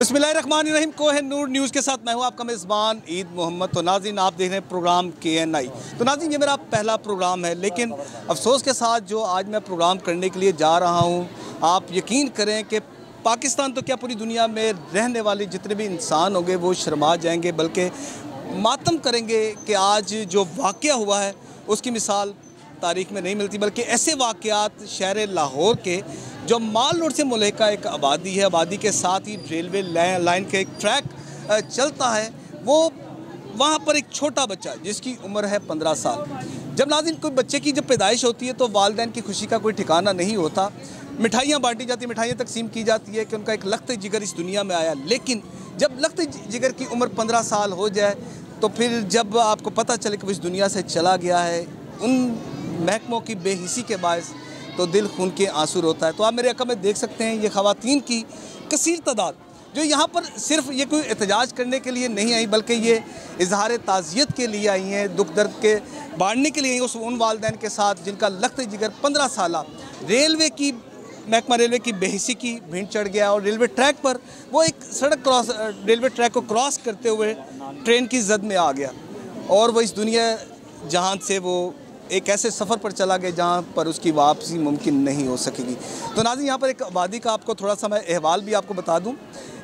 बिस्मिल्लाहिर्रहमानिर्रहीम। कोहिनूर न्यूज़ के साथ मैं हूं आपका मेज़बान ईद मोहम्मद। तो नाज़रीन, आप देख रहे हैं प्रोग्राम KNI। तो नाज़रीन, ये मेरा पहला प्रोग्राम है, लेकिन अफसोस के साथ जो आज मैं प्रोग्राम करने के लिए जा रहा हूं, आप यकीन करें कि पाकिस्तान तो क्या पूरी दुनिया में रहने वाले जितने भी इंसान होंगे वो शर्मा जाएंगे, बल्कि मातम करेंगे कि आज जो वाक़या हुआ है उसकी मिसाल तारीख़ में नहीं मिलती। बल्कि ऐसे वाक़यात शहर लाहौर के जो माल रोड से मुल्हिका एक आबादी है, आबादी के साथ ही रेलवे लाइन के एक ट्रैक चलता है, वो वहाँ पर एक छोटा बच्चा जिसकी उम्र है 15 साल। जब नाज़रीन कोई बच्चे की जब पैदाइश होती है तो वालिदैन की खुशी का कोई ठिकाना नहीं होता। मिठाइयाँ बांटी जाती, मिठाइयाँ तकसीम की जाती है कि उनका एक लख्त जिगर इस दुनिया में आया। लेकिन जब लख्त जिगर की उम्र 15 साल हो जाए तो फिर जब आपको पता चले कि वो इस दुनिया से चला गया है, उन महकमों की बेहिसी के बायस तो दिल खून के आंसू रोता है। तो आप मेरे अक़ब में देख सकते हैं ये ख़वातीन की कसीर तादाद जो यहाँ पर सिर्फ ये कोई एहतजाज करने के लिए नहीं आई, बल्कि ये इजहार ताज़ियत के लिए आई हैं, दुख दर्द के बांटने के लिए आई उन वालिदैन के साथ जिनका लख्त जिगर 15 साल महकमा रेलवे की बेहिसी की भीड़ चढ़ गया और रेलवे ट्रैक पर वो एक रेलवे ट्रैक को क्रॉस करते हुए ट्रेन की जद में आ गया और वो इस दुनिया जहान से वो एक ऐसे सफ़र पर चला गया जहाँ पर उसकी वापसी मुमकिन नहीं हो सकेगी। तो नाज़रीन, यहाँ पर एक आबादी का आपको थोड़ा सा मैं अहवाल भी आपको बता दूँ।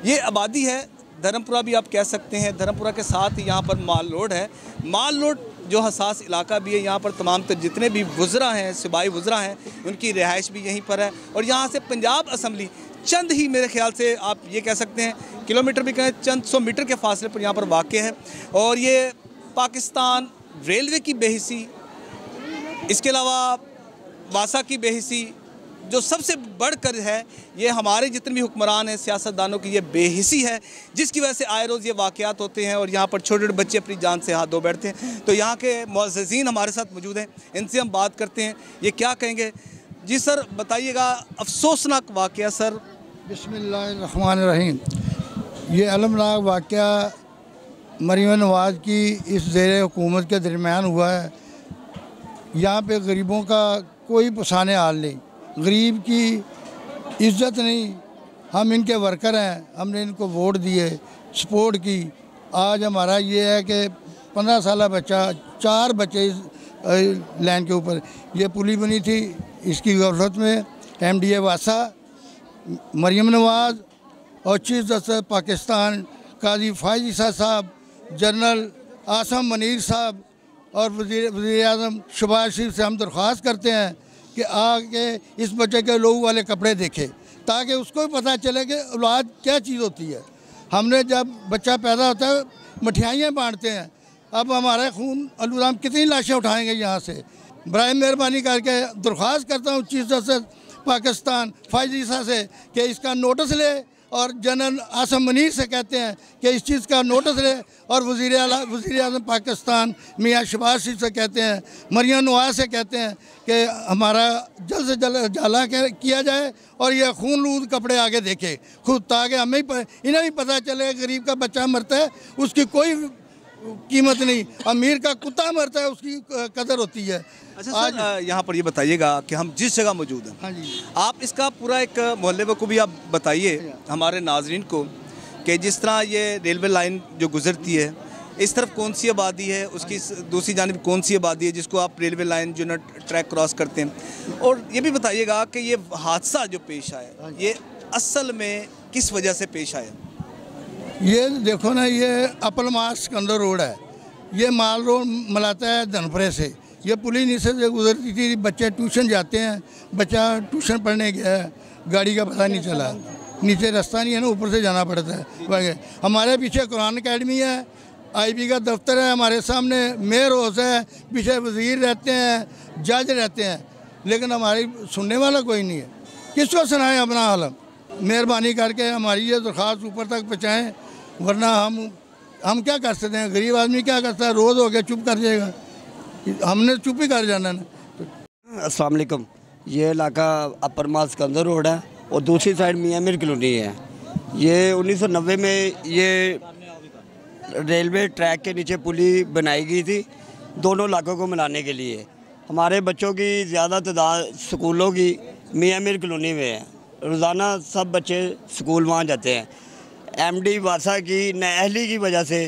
ये आबादी है धर्मपुरा भी आप कह सकते हैं। धर्मपुरा के साथ ही यहाँ पर माल रोड है। माल रोड जो हसास इलाका भी है, यहाँ पर तमाम जितने भी वज़रा हैं, सिपाही वज़रा हैं, उनकी रिहाइश भी यहीं पर है। और यहाँ से पंजाब असम्बली चंद ही, मेरे ख्याल से आप ये कह सकते हैं किलोमीटर भी कहें, चंद 100 मीटर के फासले पर यहाँ पर वाक़ है। और ये पाकिस्तान रेलवे की बेहिसी, इसके अलावा वासा की बेहिसी, जो सबसे बढ़कर है ये हमारे जितने भी हुक्मरान हैं, सियासतदानों की ये बेहिसी है, जिसकी वजह से आए रोज़ ये वाक़यात होते हैं और यहाँ पर छोटे छोटे बच्चे अपनी जान से हाथ धो बैठते हैं। तो यहाँ के मुअज़्ज़िज़ीन हमारे साथ मौजूद हैं, इनसे हम बात करते हैं, ये क्या कहेंगे। जी सर, बताइएगा अफसोसनाक वाक़या सर। बिस्मिल्लाहिर्रहमानिर्रहीम। ये अलमनाक वाक़या मरीम नवाज़ की इस ज़ेर हुकूमत के दरमियान हुआ है। यहाँ पे गरीबों का कोई पुसाने हाल नहीं, गरीब की इज़्ज़त नहीं। हम इनके वर्कर हैं, हमने इनको वोट दिए, सपोर्ट की। आज हमारा ये है कि 15 साल बच्चा, 4 बच्चे इस लाइन के ऊपर, ये पुली बनी थी इसकी गफलत में। MDA वासा, मरीम नवाज़ और चीफ जस्टिस पाकिस्तान काजी फ़ाइज़ ईसा साहब, जनरल आसम मनीर साहब और वज़ीर आज़म शहबाज शरीफ से हम दरख्वास्त करते हैं कि आके इस बच्चे के लोगों वाले कपड़े देखे, ताकि उसको भी पता चले कि औलाद क्या चीज़ होती है। हमने जब बच्चा पैदा होता है मिठाइयाँ बांटते हैं, अब हमारा खून अल्लाह कितनी लाशें उठाएंगे यहाँ से। बराए मेहरबानी करके दरख्वास्त करता हूँ चीफ जस्टिस पाकिस्तान फ़ाइज़ ईसा से कि इसका नोटिस ले, और जनरल आसम मनीर से कहते हैं कि इस चीज़ का नोटिस ले, और वज़ीर आज़म पाकिस्तान मियाँ शहबाज शरीफ से कहते हैं, मरीम नवाज़ से कहते हैं कि हमारा जल्द से जल्द उजाला किया जाए और ये खून लूद कपड़े आगे देखे खुद, ताकि हमें इन्हें भी पता चले गरीब का बच्चा मरता है उसकी कोई कीमत नहीं, अमीर का कुत्ता मरता है उसकी कदर होती है। अच्छा सर, यहाँ पर ये बताइएगा कि हम जिस जगह मौजूद हैं, हाँ जी, आप इसका पूरा एक मोहल्ले को भी आप बताइए हमारे नाजरीन को कि जिस तरह ये रेलवे लाइन जो गुजरती है, इस तरफ कौन सी आबादी है, उसकी दूसरी जानिब कौन सी आबादी है जिसको आप रेलवे लाइन जो ना ट्रैक क्रॉस करते हैं। और ये भी बताइएगा कि ये हादसा जो पेश आया ये असल में किस वजह से पेश आया। ये देखो ना, ये अपल मार्ग सिकंदर रोड है, ये माल रोड मिलाता है धनपुरे से। ये पुली नीचे से गुजरती थी, बच्चे ट्यूशन जाते हैं, बच्चा ट्यूशन पढ़ने गया है, गाड़ी का पता नहीं चला, नीचे रास्ता नहीं है ना, ऊपर से जाना पड़ता है। हमारे पीछे कुरान अकेडमी है, IB का दफ्तर है, हमारे सामने मेयर हाउस है, पीछे वज़ीर रहते हैं, जज रहते हैं, लेकिन हमारी सुनने वाला कोई नहीं है। किसको सुनाएं अपना हाल। मेहरबानी करके हमारी ये दरख्वास्त ऊपर तक पहुँचाएँ, वरना हम क्या कर सकते हैं, गरीब आदमी क्या करता है, रोज़ हो गया चुप कर जाएगा, हमने चुप ही कर जाना ना। अस्सलाम वालेकुम। ये इलाका अपर माल सिकंदर रोड है और दूसरी साइड मियाँ मीर कॉलोनी है। ये 1990 में ये रेलवे ट्रैक के नीचे पुली बनाई गई थी दोनों इलाकों को मिलाने के लिए। हमारे बच्चों की ज़्यादा तादाद स्कूलों की मियाँ मीर कॉलोनी में है, रोज़ाना सब बच्चे स्कूल वहाँ जाते हैं। एमडी वासा की नाअहली की वजह से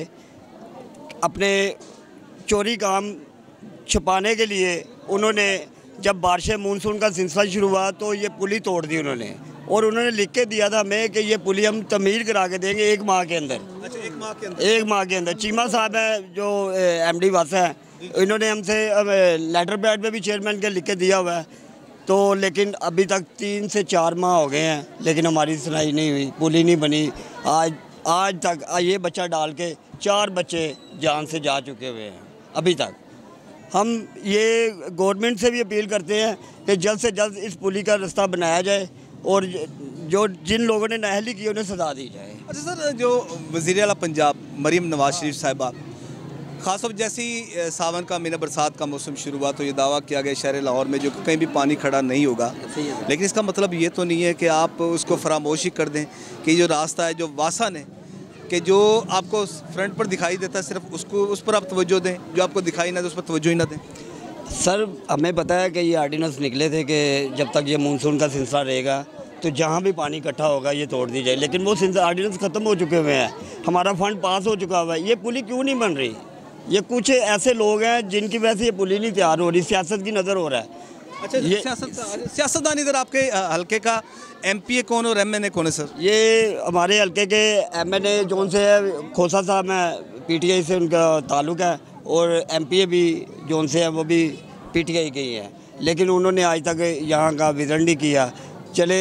अपने चोरी काम छुपाने के लिए उन्होंने, जब बारिश मानसून का सिलसिला शुरू हुआ तो ये पुली तोड़ दी उन्होंने, और उन्होंने लिख के दिया था हमें कि ये पुली हम तमीर करा के देंगे 1 माह के अंदर। अच्छा, 1 माह के अंदर? 1 माह के अंदर। चीमा साहब हैं जो एमडी वासा है, इन्होंने हमसे लेटर पैड पे भी चेयरमैन के लिख के दिया हुआ है, तो लेकिन अभी तक 3 से 4 माह हो गए हैं, लेकिन हमारी सुनाई नहीं हुई, पुली नहीं बनी। आज तक ये बच्चा डाल के 4 बच्चे जान से जा चुके हुए हैं अभी तक। हम ये गवर्नमेंट से भी अपील करते हैं कि जल्द से जल्द इस पुली का रास्ता बनाया जाए और जो जिन लोगों ने नाअहली की उन्हें सजा दी जाए। अच्छा सर, जो वज़ीर आला पंजाब मरीम नवाज शरीफ साहिबा, ख़ासतौर जैसी सावन का महीना बरसात का मौसम शुरू हुआ तो ये दावा किया गया शहर लाहौर में जो कहीं भी पानी खड़ा नहीं होगा, लेकिन इसका मतलब ये तो नहीं है कि आप उसको फरामोशी कर दें कि जो रास्ता है जो वासा ने, कि जो आपको फ्रंट पर दिखाई देता है सिर्फ उसको, उस पर आप तवज्जो दें, जो आपको दिखाई ना दे उस पर तवज्जो ही ना दें। सर, हमें पता है कि ये आर्डिनेंस निकले थे कि जब तक ये मानसून का सिलसिला रहेगा तो जहाँ भी पानी इकट्ठा होगा ये तोड़ दी जाए, लेकिन वो आर्डिनेंस ख़त्म हो चुके हुए हैं, हमारा फंड पास हो चुका हुआ है। ये पुली क्यों नहीं बन रही? ये कुछ ऐसे लोग हैं जिनकी वजह से ये पुली नहीं तैयार हो रही, सियासत की नज़र हो रहा है। अच्छा, ये सियासतदान इधर आपके हल्के का MPA कौन और MNA कौन है सर? ये हमारे हल्के के MNA जोन से है, खोसा साहब हैं, PTI से उनका ताल्लुक़ है, और MPA भी जोन से है, वो भी PTI के ही है, लेकिन उन्होंने आज तक यहाँ का विज़िट नहीं किया। चले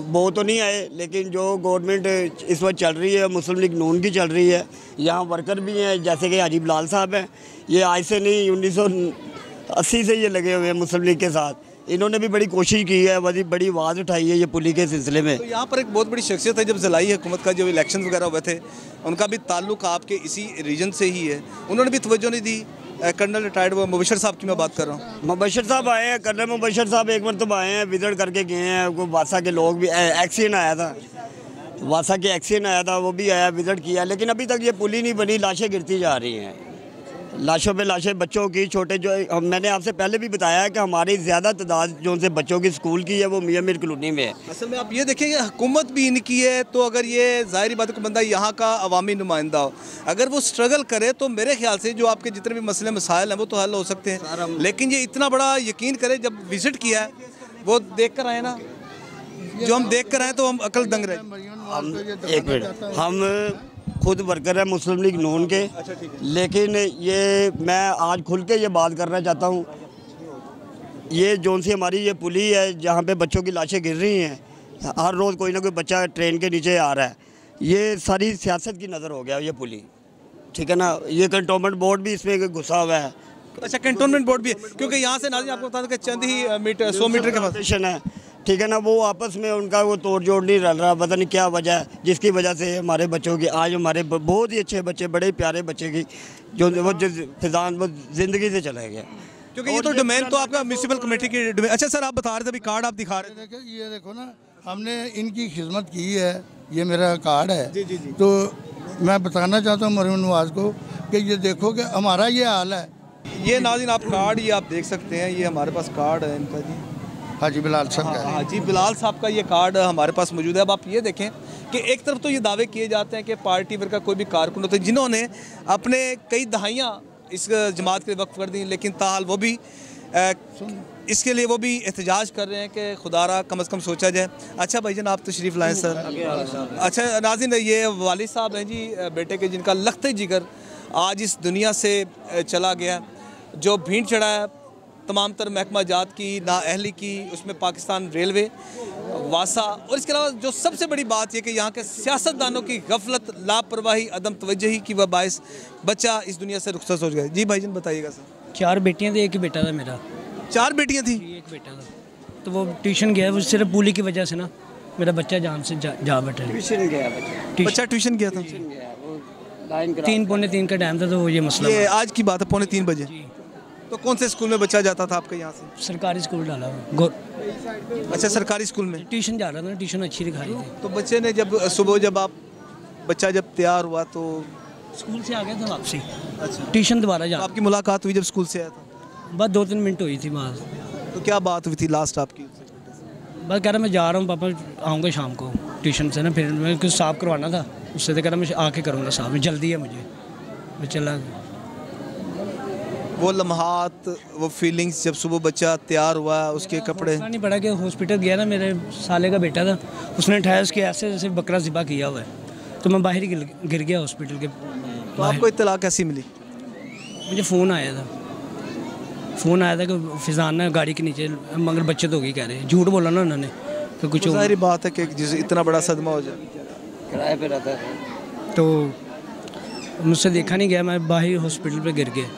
वो तो नहीं आए, लेकिन जो गवर्नमेंट इस वक्त चल रही है मुस्लिम लीग नून की चल रही है, यहाँ वर्कर भी हैं जैसे कि हाजी बिलाल साहब हैं, ये आज से नहीं 1980 से ये लगे हुए हैं मुस्लिम लीग के साथ। इन्होंने भी बड़ी कोशिश की है, बड़ी आवाज़ उठाई है ये पुली के सिलसिले में। तो यहाँ पर एक बहुत बड़ी शख्सियत है, जब ज़िलाई हुकूमत का जो इलेक्शन वगैरह हुए थे उनका भी ताल्लुक आपके इसी रीजन से ही है, उन्होंने भी तवज्जो नहीं दी। कर्नल रिटायर्ड वो मुबशर साहब की मैं बात कर रहा हूँ। मुबशर साहब आए हैं, कर्नल मुबशर साहब एक मरतबा आए हैं, विजिट करके गए हैं। वो वासा के लोग भी, एक्सीडेंट आया था, वासा के एक्सीडेंट आया था, वो भी आया, विजिट किया, लेकिन अभी तक ये पुली नहीं बनी, लाशें गिरती जा रही हैं, लाशों पे लाशें बच्चों की, छोटे जो मैंने आपसे पहले भी बताया है कि हमारी ज़्यादा तादाद जो उनसे बच्चों की स्कूल की है वो मियाँ मीर कॉलोनी में है। असल में आप ये देखेंगे हुकूमत भी इनकी है, तो अगर ये ज़ाहिर बात है कि बंदा यहाँ का अवामी नुमाइंदा हो, अगर वो स्ट्रगल करे तो मेरे ख्याल से जो आपके जितने भी मसले मसाइल हैं वो तो हल हो सकते हैं, लेकिन ये इतना बड़ा यकीन करे, जब विज़िट किया है वो देख कर आए ना, जो हम देख कर आए तो हम अकल दंग रहे। एक मिनट, हम खुद वर्कर है मुस्लिम लीग नून के, लेकिन ये मैं आज खुल के ये बात करना चाहता हूँ, ये जोन सी हमारी ये पुली है जहाँ पे बच्चों की लाशें गिर रही हैं, हर रोज़ कोई ना कोई बच्चा ट्रेन के नीचे आ रहा है, ये सारी सियासत की नज़र हो गया ये पुली, ठीक है ना। ये कंटोनमेंट बोर्ड भी इसमें घुसा हुआ है। अच्छा, कंटोनमेंट बोर्ड भी है, क्योंकि यहाँ से नाज़रीन आपको बता दूं कि चंद ही 100 मीटर के पास है, ठीक है ना। वो आपस में उनका वो तोड़ जोड़ नहीं रल रहा, पता नहीं क्या वजह है जिसकी वजह से हमारे बच्चों की, आज हमारे बहुत ही अच्छे बच्चे, बड़े प्यारे बच्चे की जो वो फिजान वो ज़िंदगी से चले गए, क्योंकि ये तो डोमेन तो आपका म्यूनसिपल कमेटी की डोमेन। अच्छा सर, आप बता रहे थे अभी कार्ड आप दिखा रहे थे, ये देखो ना, हमने इनकी खिदमत की है, ये मेरा कार्ड है। जी जी जी। तो मैं बताना चाहता हूँ मरीम नवाज को कि ये देखो कि हमारा ये हाल है। ये नाज़रीन आप कार्ड ये आप देख सकते हैं, ये हमारे पास कार्ड है इनका जी, हाजी बिलाल साहब का। हाजी बिलाल साहब का ये कार्ड हमारे पास मौजूद है। अब आप ये देखें कि एक तरफ तो ये दावे किए जाते हैं कि पार्टी वर्ग का कोई भी कारकुन होता है जिन्होंने अपने कई दहाइयाँ इस जमात के लिए वक्फ कर दी, लेकिन ताहाल वो भी इसके लिए वो भी एहतजाज कर रहे हैं कि खुदारा कम से कम सोचा जाए। अच्छा भाईजान, आप तशरीफ़ लाएँ सर। अच्छा नाज़रीन, ये वालिद साहब हैं जी बेटे के, जिनका लख्त जिगर आज इस दुनिया से चला गया, जो भीड़ चढ़ा है तमाम तर महकमा जात की, नाअहली की, उसमें पाकिस्तान रेलवे, वासा, और इसके अलावा जो सबसे बड़ी बात यह कि यहाँ के सियासतदानों की गफलत, लापरवाही, अदम तवज्जोही की वह बायस बच्चा इस दुनिया से रुखसत हो गया। जी भाईजान बताइएगा सर। 4 बेटियां थी, एक ही बेटा था मेरा। 4 बेटियां थी? एक बेटा था, तो वो ट्यूशन गया, वो सिर्फ पुली की वजह से ना मेरा बच्चा जान से जा बैठा। ट्यूशन गया बच्चा, ट्यूशन गया था, 3 पौने 3 का टाइम था, तो वो ये मसला, ये आज की बात है, 2:45 बजे। तो कौन से स्कूल में बच्चा जाता था आपके यहाँ से? सरकारी स्कूल डाला अच्छा, सरकारी स्कूल में ट्यूशन जा रहा था, ट्यूशन अच्छी दिखाई थी। तो बच्चे ने जब सुबह जब बच्चा जब तैयार हुआ तो स्कूल से आ गया था वापसी। अच्छा, ट्यूशन दोबारा जा। आपकी मुलाकात हुई जब स्कूल से आया था? बस 2-3 मिनट हुई थी वहाँ। तो क्या बात हुई थी लास्ट आपकी? बस कह रहा मैं जा रहा हूँ पापा, आऊँगा शाम को। ट्यूशन से ना, फिर मैं कुछ साफ करवाना था उससे, तो कह रहा मैं आके करूँगा साफ, जल्दी है मुझे, मैं चला गया। वो लम्हात, वो फीलिंग्स जब सुबह बच्चा तैयार हुआ, उसके कपड़े नहीं पड़ा कि हॉस्पिटल गया ना, मेरे साले का बेटा था, उसने उठाया, उसके ऐसे जैसे बकरा ज़िबा किया हुआ है, तो मैं बाहर ही गिर गया हॉस्पिटल के। तो आपको इत्तला कैसी मिली? मुझे फ़ोन आया था कि फिजान ना गाड़ी के नीचे, मगर बच्चे तो हो गई कह रहे हैं, झूठ बोला ना उन्होंने, तो कुछ ज़ाहिर बात है कि जिस इतना बड़ा सदमा हो जाए। किराए पे रहता है तो मुझसे देखा नहीं गया, मैं बाहर हॉस्पिटल पे गिर गया।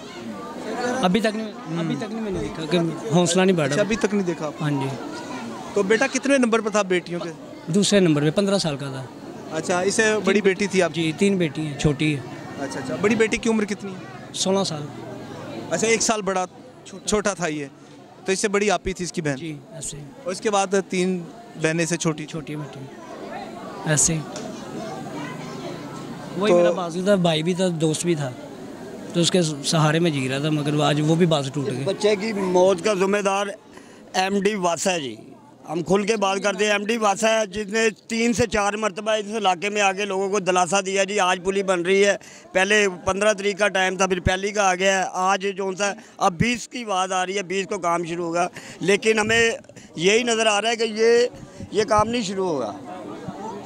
अभी तक नहीं मैंने देखा कि हौसला नहीं बढ़ा। अभी तक नहीं देखा आप? हाँ जी। तो बेटा कितने नंबर पर था बेटियों के? दूसरे नंबर पे, 15 साल का था। अच्छा, इसे बड़ी बेटी थी आप? जी, 3 बेटी हैं, छोटी है। अच्छा, बड़ी बेटी की उम्र कितनी है? 16 साल। अच्छा, 1 साल बड़ा छोटा था ये, तो इससे बड़ी आप ही थी इसकी बहन? जी, ऐसे। और इसके बाद 3 बहनें से छोटी बेटी ऐसे। वही मेरा बाजू था, भाई भी था, दोस्त भी था, तो उसके सहारे में जी रहा था, मगर आज वो भी बाजू टूट गए। बच्चे की मौत का जिम्मेदार MD वासा है जी। हम खुल के बात करते हैं, MD वासा है जिसने 3 से 4 मरतबा इस इलाके में आके लोगों को दिलासा दिया जी आज पुली बन रही है। पहले 15 तारीख का टाइम था, फिर पहली का आ गया है, आज जो सा अब 20 की बात आ रही है, 20 को काम शुरू होगा, लेकिन हमें यही नज़र आ रहा है कि ये काम नहीं शुरू होगा।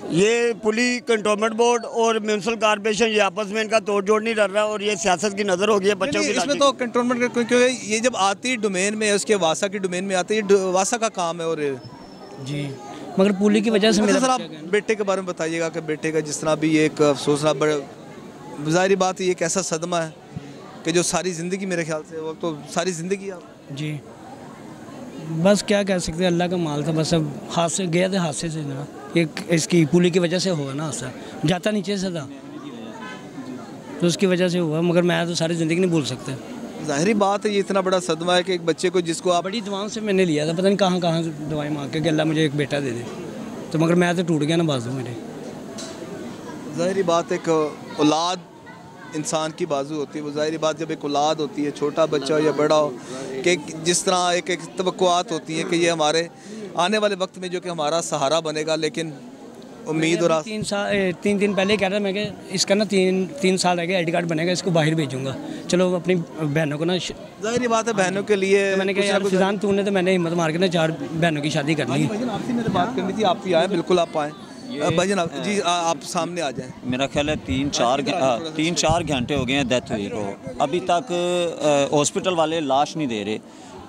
ये पुली कंटोनमेंट बोर्ड और म्यूनसिपल कॉर्पोरेशन ये आपस में इनका तोड़ जोड़ नहीं कर रहा, और ये सियासत की नज़र होगी है बच्चों की। इसमें तो कंटोनमेंट, क्योंकि ये जब आती डोमेन में, उसके वासा की डोमेन में आती है, वासा का काम है। और जी, मगर पुली की वजह से मेरा सर, आप बेटे के बारे में बताइएगा कि बेटे का जिस तरह भी ये एक अफसोसना, बड़ा ज़ाहिर बात है, ये एक ऐसा सदमा है कि जो सारी ज़िंदगी, मेरे ख्याल से वो तो सारी ज़िंदगी आप। जी, बस क्या कह सकते हैं, अल्लाह का माल था, बस अब हाथ से गया था, हादसे से ना, एक इसकी पुली की वजह से हुआ ना हादसा, जाता नीचे से था तो उसकी वजह से हुआ, मगर मैं तो सारी ज़िंदगी नहीं भूल सकता। ज़ाहिरी बात है, ये इतना बड़ा सदमा है कि एक बच्चे को, जिसको आप बड़ी दुआओं से मैंने लिया था, पता नहीं कहाँ से दवाई मांग के कि अल्लाह मुझे एक बेटा दे दे, तो मगर मैं तो टूट गया ना बाजू मेरे। ज़ाहिरी बात है कि औलाद इंसान की बाजू होती है। वो ज़ाहिरी बात, जब एक औलाद होती है, छोटा बच्चा हो या बड़ा हो, कि जिस तरह एक तवक्कुआत होती है कि ये हमारे आने वाले वक्त में जो कि हमारा सहारा बनेगा, लेकिन उम्मीद और 3 दिन पहले कह रहा मैं कि इसका ना 3 साल रह गया, ID कार्ड बनेगा, इसको बाहर भेजूंगा, चलो अपनी बहनों को ना। ज़ाहिरी बात है, बहनों के लिए तो मैंने कहा यार फिजान तूने, तो मैंने हिम्मत मार के ना 4 बहनों की शादी करनी है। आपसे मेरे बात करनी थी, आप भी आए, बिल्कुल आप आए भाईजान जी, आप सामने आ जाएं। मेरा ख्याल है 3-4 घंटे हो गए हैं डेथ हुई को, अभी तक हॉस्पिटल वाले लाश नहीं दे रहे।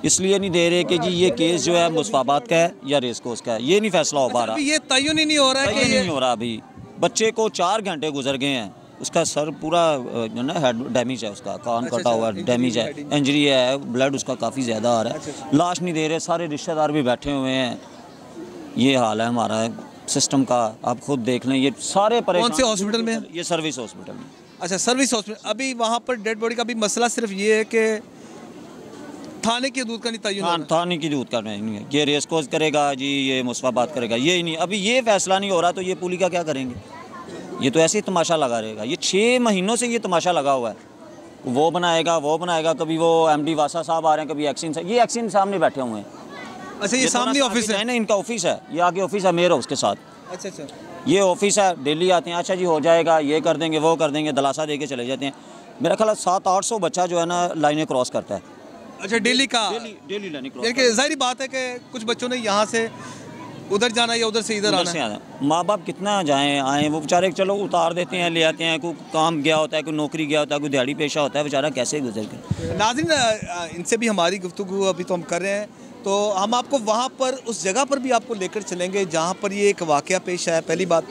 इसलिए नहीं दे रहे कि जी ये केस जो है मुस्तफाबाद का है या रेस कोर्स का है, ये नहीं फैसला हो पा रहा। ये तयन ही नहीं हो रहा है कि नहीं हो रहा। अभी बच्चे को 4 घंटे गुजर गए हैं, उसका सर पूरा जो ना हेड डैमेज है, उसका कान कटा हुआ डैमेज है, इंजरी है, ब्लड उसका काफ़ी ज़्यादा आ रहा है। लाश नहीं दे रहे, सारे रिश्तेदार भी बैठे हुए हैं। ये हाल है हमारा सिस्टम का, आप खुद देख लें। ये सारे परेशान। कौन से हॉस्पिटल में? ये सर्विस हॉस्पिटल में। अच्छा, सर्विस हॉस्पिटल। अभी वहाँ पर डेड बॉडी का भी मसला सिर्फ ये है कि थाने की हदूद का नहीं तयन, थाने की हदूद का नहीं है। ये रेस कोर्स करेगा जी, ये मुस्तफाबाद करेगा, ये ही नहीं। अभी ये फैसला नहीं हो रहा, तो ये पुलिस का क्या करेंगे? ये तो ऐसे ही तमाशा लगा रहेगा। ये 6 महीनों से ये तमाशा लगा हुआ है, वो बनाएगा। कभी वो MD वासा साहब आ रहे हैं, कभी एक्सिन साहब, ये एक्सिन सामने बैठे हुए हैं। अच्छा, ये सामने ऑफिस है ना, इनका ऑफिस है, ये आगे ऑफिस है मेयर हाउस के साथ। अच्छा, ये ऑफिस है, डेली आते हैं, अच्छा जी हो जाएगा, ये कर देंगे, वो कर देंगे, दलासा दे के चले जाते हैं। मेरा ख्याल 700-800 बच्चा जो है ना लाइनें क्रॉस करता है। अच्छा, डेली लाइनें क्रॉस। ज़ाहिर बात है कि कुछ बच्चों ने यहाँ से उधर जाना या उधर से इधर आना। माँ बाप कितना आए, वो बेचारे चलो उतार देते हैं, ले आते हैं। कोई काम गया होता है, कोई नौकरी गया होता है, कोई दिहाड़ी पेशा होता है, बेचारा कैसे गुजर के। नाज़रीन, इनसे भी हमारी गुफ्तगू अभी तो हम कर रहे हैं, तो हम आपको वहाँ पर उस जगह पर भी आपको लेकर चलेंगे जहाँ पर ये एक वाक़या पेश आया, पहली बात।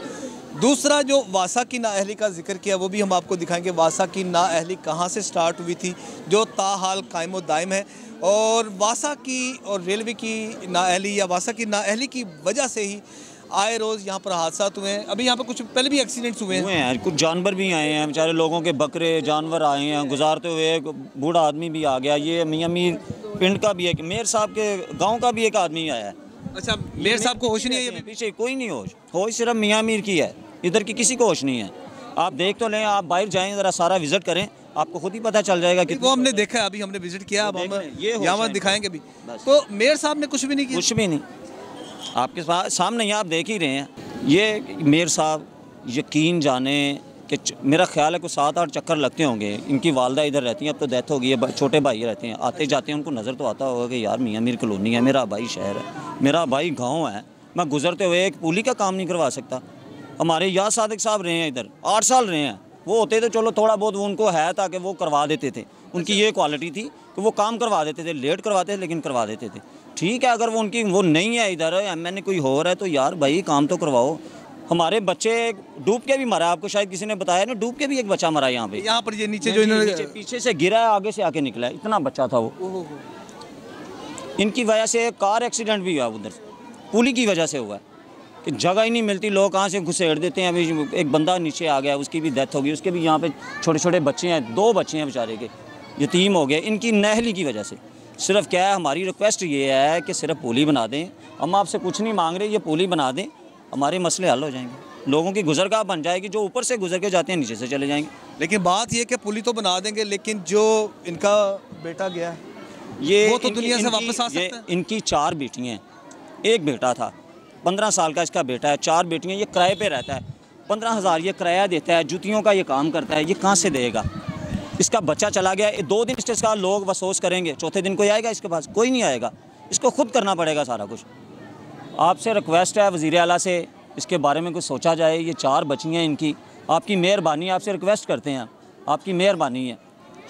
दूसरा, जो वासा की नाअहली का जिक्र किया, वो भी हम आपको दिखाएंगे। वासा की नाअहली कहाँ से स्टार्ट हुई थी, जो ताहाल कायम दायम है, और वासा की और रेलवे की नाअहली या वासा की नाअहली की वजह से ही आए रोज़ यहाँ पर हादसा हुए हैं। अभी यहाँ पर कुछ पहले भी एक्सीडेंट्स हुए हैं, कुछ जानवर भी आए हैं, बेचारे लोगों के बकरे जानवर आए हैं गुजारते हुए। बूढ़ा आदमी भी आ गया, ये मियाँ मीर पिंड का भी एक, मेयर साहब के गाँव का भी एक आदमी आया है। अच्छा, मेयर साहब को होश नहीं है? पीछे कोई नहीं होश सिर्फ मियाँ मीर की है, इधर की किसी को होश नहीं है। आप देख तो लें, आप बाहर जाएं, ज़रा सारा विज़िट करें, आपको खुद ही पता चल जाएगा कि वो हमने देखा है, अभी हमने विजिट किया, अब हम यहाँ दिखाएंगे भी। तो मेयर साहब ने कुछ भी नहीं किया? कुछ भी नहीं। आपके सामने ही आप देख ही रहे हैं। ये मेयर साहब यकीन जाने कि मेरा ख्याल है कुछ 7-8 चक्कर लगते होंगे। इनकी वालदा इधर रहती हैं, अब तो डेथ हो गई है, छोटे भाई रहते हैं, आते जाते हैं, उनको नज़र तो आता होगा कि यार मियाँ मीर कॉलोनी है, मेरा भाई शहर है, मेरा भाई गाँव है, मैं गुजरते हुए एक पुली का काम नहीं करवा सकता। हमारे याद सादिक साहब रहे हैं इधर 8 साल रहे हैं, वो होते तो चलो थोड़ा बहुत वो उनको है ताकि वो करवा देते थे, उनकी ये क्वालिटी थी कि वो काम करवा देते थे, लेट करवाते थे लेकिन करवा देते थे। ठीक है, अगर वो उनकी वो नहीं है इधर MNA कोई हो रहा है तो यार भाई काम तो करवाओ। हमारे बच्चे डूब के भी मरा, आपको शायद किसी ने बताया ना, डूब के भी एक बच्चा मरा यहाँ पर ये नीचे जो इन्होंने पीछे से गिरा है, आगे से आके निकला है, इतना बच्चा था वो। इनकी वजह से कार एक्सीडेंट भी हुआ उधर, पुली की वजह से हुआ है कि जगह ही नहीं मिलती, लोग कहाँ से घुसेड़ देते हैं। अभी एक बंदा नीचे आ गया, उसकी भी डेथ हो गई, उसके भी यहाँ पे छोटे छोटे बच्चे हैं, 2 बच्चे हैं बेचारे के, यतीम हो गए इनकी नाअहली की वजह से। सिर्फ क्या है, हमारी रिक्वेस्ट ये है कि सिर्फ पुली बना दें, हम आपसे कुछ नहीं मांग रहे, ये पुली बना दें, हमारे मसले हल हो जाएंगे, लोगों की गुजरगाह बन जाएगी, जो ऊपर से गुजर के जाते हैं नीचे से चले जाएंगे। लेकिन बात ये कि पुली तो बना देंगे, लेकिन जो इनका बेटा गया है ये वो तो दुनिया से वापस आ सकता है। इनकी 4 बेटियाँ हैं, एक बेटा था, 15 साल का इसका बेटा है, 4 बेटियाँ, ये किराए पे रहता है, 15,000 ये किराया देता है, जूतियों का ये काम करता है, ये कहाँ से देगा। इसका बच्चा चला गया, 2 दिन इसका लोग अफसोस करेंगे, चौथे दिन कोई आएगा इसके पास? कोई नहीं आएगा, इसको खुद करना पड़ेगा सारा कुछ। आपसे रिक्वेस्ट है वज़ीर आला से, इसके बारे में कुछ सोचा जाए। ये 4 बच्चियाँ इनकी, आपकी मेहरबानी, आपसे रिक्वेस्ट करते हैं, आपकी मेहरबानी है,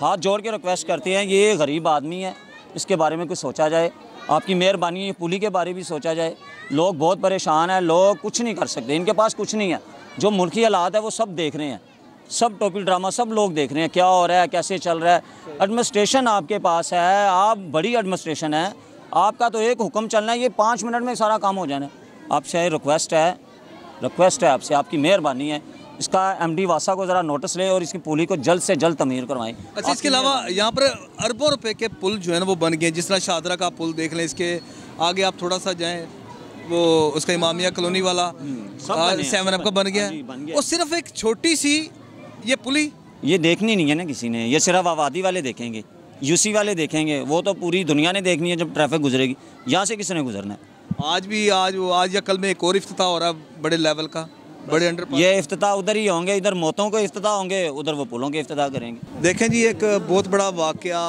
हाथ जोड़ के रिक्वेस्ट करते हैं, ये गरीब आदमी है, इसके बारे में कुछ सोचा जाए, आपकी मेहरबानी है। पुली के बारे में भी सोचा जाए, लोग बहुत परेशान हैं, लोग कुछ नहीं कर सकते, इनके पास कुछ नहीं है। जो मुल्की हालात है वो सब देख रहे हैं, सब टोपी ड्रामा सब लोग देख रहे हैं, क्या हो रहा है, कैसे चल रहा है। एडमिनिस्ट्रेशन आपके पास है, आप बड़ी एडमिनिस्ट्रेशन है, आपका तो एक हुक्म चलना है, ये 5 मिनट में सारा काम हो जाना है। आपसे रिक्वेस्ट है आपसे, आपकी मेहरबानी है, इसका MD वासा को ज़रा नोटिस ले और इसकी पुली को जल्द से जल्द तमीर करवाएं। अच्छा, इसके अलावा यहाँ पर अरबों रुपए के पुल जो है ना वो बन गए, जिस तरह शादरा का पुल देख लें, इसके आगे आप थोड़ा सा जाएँ, वो उसका इमामिया कॉलोनी वाला 7 का बन गया, वो सिर्फ एक छोटी सी ये पुली, ये देखनी नहीं है ना किसी ने, ये सिर्फ आबादी वाले देखेंगे, UC वाले देखेंगे, वो तो पूरी दुनिया ने देखनी है जब ट्रैफिक गुजरेगी, यहाँ से किसने गुजरना है। आज या कल में एक और इफ्तिताह हो रहा है बड़े लेवल का, बड़े अंडरपास। ये इफ्तिताह उधर ही होंगे, इधर मौतों के इफ्तिताह होंगे, उधर वो पुलों के इफ्तिताह करेंगे। देखें जी, एक बहुत बड़ा वाक़या,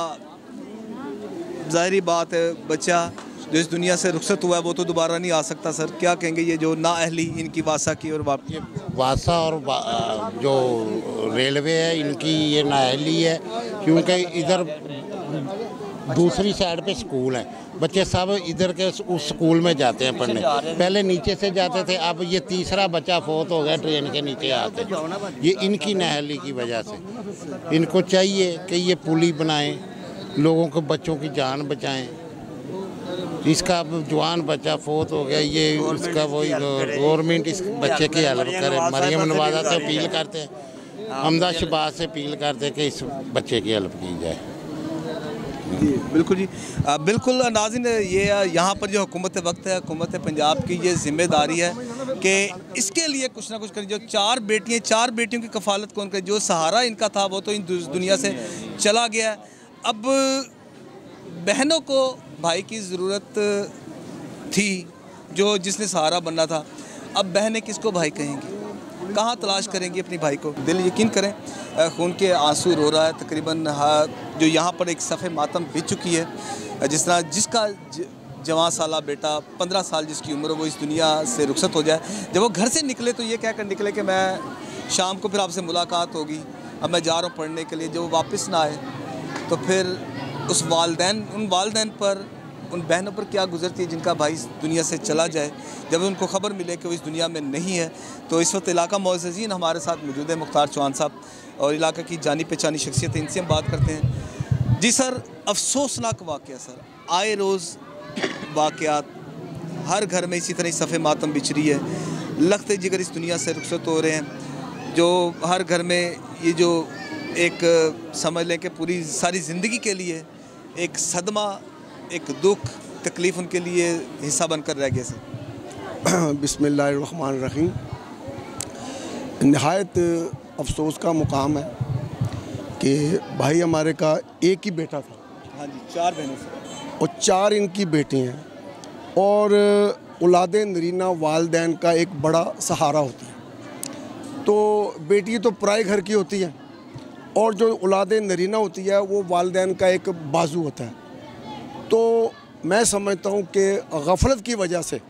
ज़ाहिरी बात है, बच्चा जो इस दुनिया से रुखसत हुआ है वो तो दोबारा नहीं आ सकता। सर क्या कहेंगे, ये जो नाअहली इनकी वासा की और वासा और जो रेलवे है इनकी ये नाअहली है, क्योंकि इधर दूसरी साइड पे स्कूल है, बच्चे सब इधर के उस स्कूल में जाते हैं पढ़ने, पहले नीचे से जाते थे, अब ये तीसरा बच्चा फोत हो गया ट्रेन के नीचे आते, ये इनकी नाअहली की वजह से। इनको चाहिए कि ये पुली बनाएं, लोगों के बच्चों की जान बचाएं। इसका जवान बच्चा फोत हो गया, ये इसका वही गवर्नमेंट इस बच्चे की हेल्प करे। मरियम नवाज़ा से अपील करते हैं, हमदा शहबाज से अपील करते हैं कि इस बच्चे की हेल्प की जाए। बिल्कुल जी, बिल्कुल नाज़रीन, ये यहाँ पर जो हुकूमत वक्त है, हुकूमत पंजाब की ये जिम्मेदारी है कि इसके लिए कुछ ना कुछ करें। जो 4 बेटियों की कफालत कौन करे, जो सहारा इनका था वो तो इन दुनिया से चला गया है। अब बहनों को भाई की ज़रूरत थी, जिसने सहारा बनना था, अब बहनें किसको भाई कहेंगी, कहाँ तलाश करेंगी अपनी भाई को। दिल यकीन करें, खून के आंसू रो रहा है तकरीबन। जो यहाँ पर एक सफ़े मातम बीत चुकी है, जिस तरह जिसका जवान साला बेटा 15 साल जिसकी उम्र वो इस दुनिया से रुखसत हो जाए, जब वो घर से निकले तो ये कहकर निकले कि मैं शाम को फिर आपसे मुलाकात होगी, अब मैं जा रहा हूँ पढ़ने के लिए। जब वो वापस ना आए तो फिर उन वालदैन पर, उन बहनों पर क्या गुजरती है जिनका भाई इस दुनिया से चला जाए। जब उनको ख़बर मिले कि वो इस दुनिया में नहीं है, तो इस वक्त इलाका मुअज़्ज़िज़ीन हमारे साथ मौजूद है, मुख्तार चौहान साहब, और इलाका की जानी पहचानी शख्सियत है, इनसे हम बात करते हैं। जी सर, अफसोसनाक वाक़या सर, आए रोज़ वाक़यात, हर घर में इसी तरह सफ़े मातम बिछ रही है, लगते जिगर इस दुनिया से रुखसत हो रहे हैं। जो हर घर में ये जो एक समझ लें कि पूरी सारी ज़िंदगी के लिए एक सदमा, एक दुख, तकलीफ़ उनके लिए हिस्सा बनकर रह गया सर। बिस्मिल्लाहिर्रहमानिर्रहीम। निहायत अफसोस का मुकाम है कि भाई हमारे का एक ही बेटा था। हाँ जी, 4 बहनें सर, और 4 इनकी बेटी हैं, और औलाद नरीना वालदैन का एक बड़ा सहारा होती है। तो बेटी तो पराए घर की होती है और जो औलाद नरीना होती है वो वालदैन का एक बाजू होता है। तो मैं समझता हूँ कि गफलत की वजह से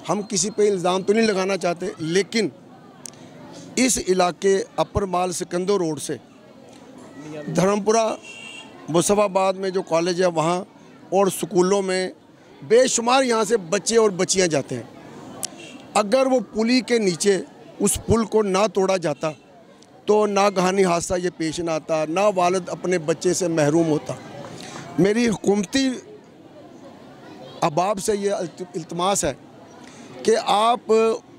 हम किसी पे इल्ज़ाम तो नहीं लगाना चाहते, लेकिन इस इलाके अपर माल सिकंदर रोड से धर्मपुरा मुसफ़ाबाद में जो कॉलेज है वहाँ और स्कूलों में बेशुमार यहाँ से बच्चे और बच्चियाँ जाते हैं। अगर वो पुली के नीचे उस पुल को ना तोड़ा जाता तो नागहानी हादसा ये पेश ना आता, ना वालिद अपने बच्चे से महरूम होता। मेरी हुकूमती अहबाब से ये इल्तमास है कि आप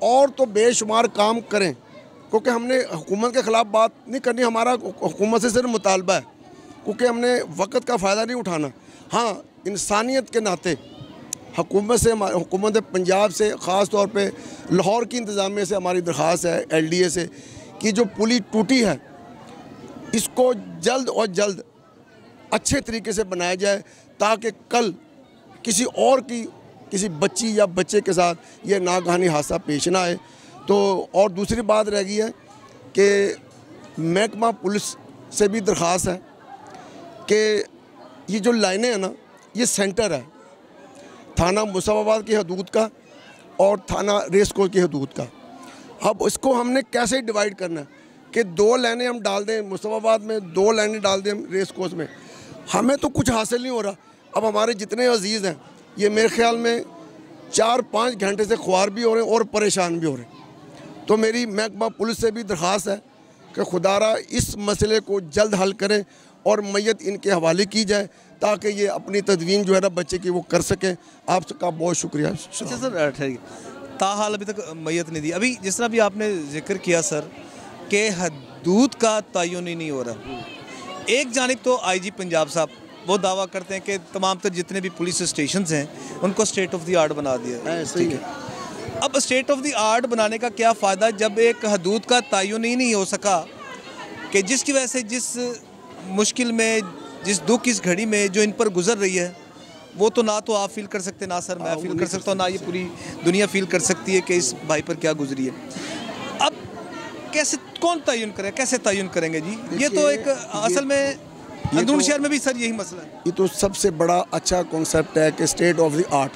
और तो बेशुमार काम करें, क्योंकि हमने हुकूमत के ख़िलाफ़ बात नहीं करनी, हमारा हुकूमत से सिर्फ मुतालबा है, क्योंकि हमने वक्त का फ़ायदा नहीं उठाना। हाँ, इंसानियत के नाते हुकूमत से, हुकूमत पंजाब से, ख़ास तौर पे लाहौर की इंतज़ामिया से हमारी दरख्वास्त है LDA से कि जो पुली टूटी है इसको जल्द और जल्द अच्छे तरीके से बनाया जाए, ताकि कल किसी और की, किसी बच्ची या बच्चे के साथ ये नागहानी हादसा पेश ना आए। तो और दूसरी बात रह गई है कि महकमा पुलिस से भी दरख्वास्त है कि ये जो लाइनें हैं ना, ये सेंटर है थाना मुसफ़ाबाद की हदूद का और थाना रेस कोर्स की हदूद का। अब इसको हमने कैसे डिवाइड करना है कि 2 लाइनें हम डाल दें मुसफ़ाबाद में, 2 लाइनें डाल दें हम रेस कोर्स में, हमें तो कुछ हासिल नहीं हो रहा। अब हमारे जितने अजीज़ हैं ये मेरे ख्याल में 4-5 घंटे से ख्वार भी हो रहे हैं और परेशान भी हो रहे हैं। तो मेरी महकमा पुलिस से भी दरख्वास्त है कि खुदारा इस मसले को जल्द हल करें और मैयत इनके हवाले की जाए, ताकि ये अपनी तदवीन जो है ना बच्चे की वो कर सकें। आपका बहुत शुक्रिया। अच्छा सर, ठहरिए, ताहाल अभी तक मैयत नहीं दी। अभी जिस तरह भी आपने जिक्र किया सर कि हदूद का तयन ही नहीं हो रहा, एक जानिब तो IG पंजाब साहब वो दावा करते हैं कि तमाम तर जितने भी पुलिस स्टेशन हैं उनको स्टेट ऑफ द आर्ट बना दिया है। ठीक है, अब स्टेट ऑफ द आर्ट बनाने का क्या फ़ायदा जब एक हदूद का तयन ही नहीं हो सका, कि जिसकी वजह से जिस मुश्किल में, जिस दुख इस घड़ी में जो इन पर गुजर रही है, वो तो ना तो आप फील कर सकते, ना सर मैं फील कर सकता हूँ, ना ये पूरी दुनिया फील कर सकती है कि इस भाई पर क्या गुजरी है। अब कैसे, कौन तयन करे, कैसे तयन करेंगे जी? ये तो एक असल में अंदरून शहर में भी सर यही मसला है। ये तो सबसे बड़ा अच्छा कॉन्सेप्ट है कि स्टेट ऑफ द आर्ट,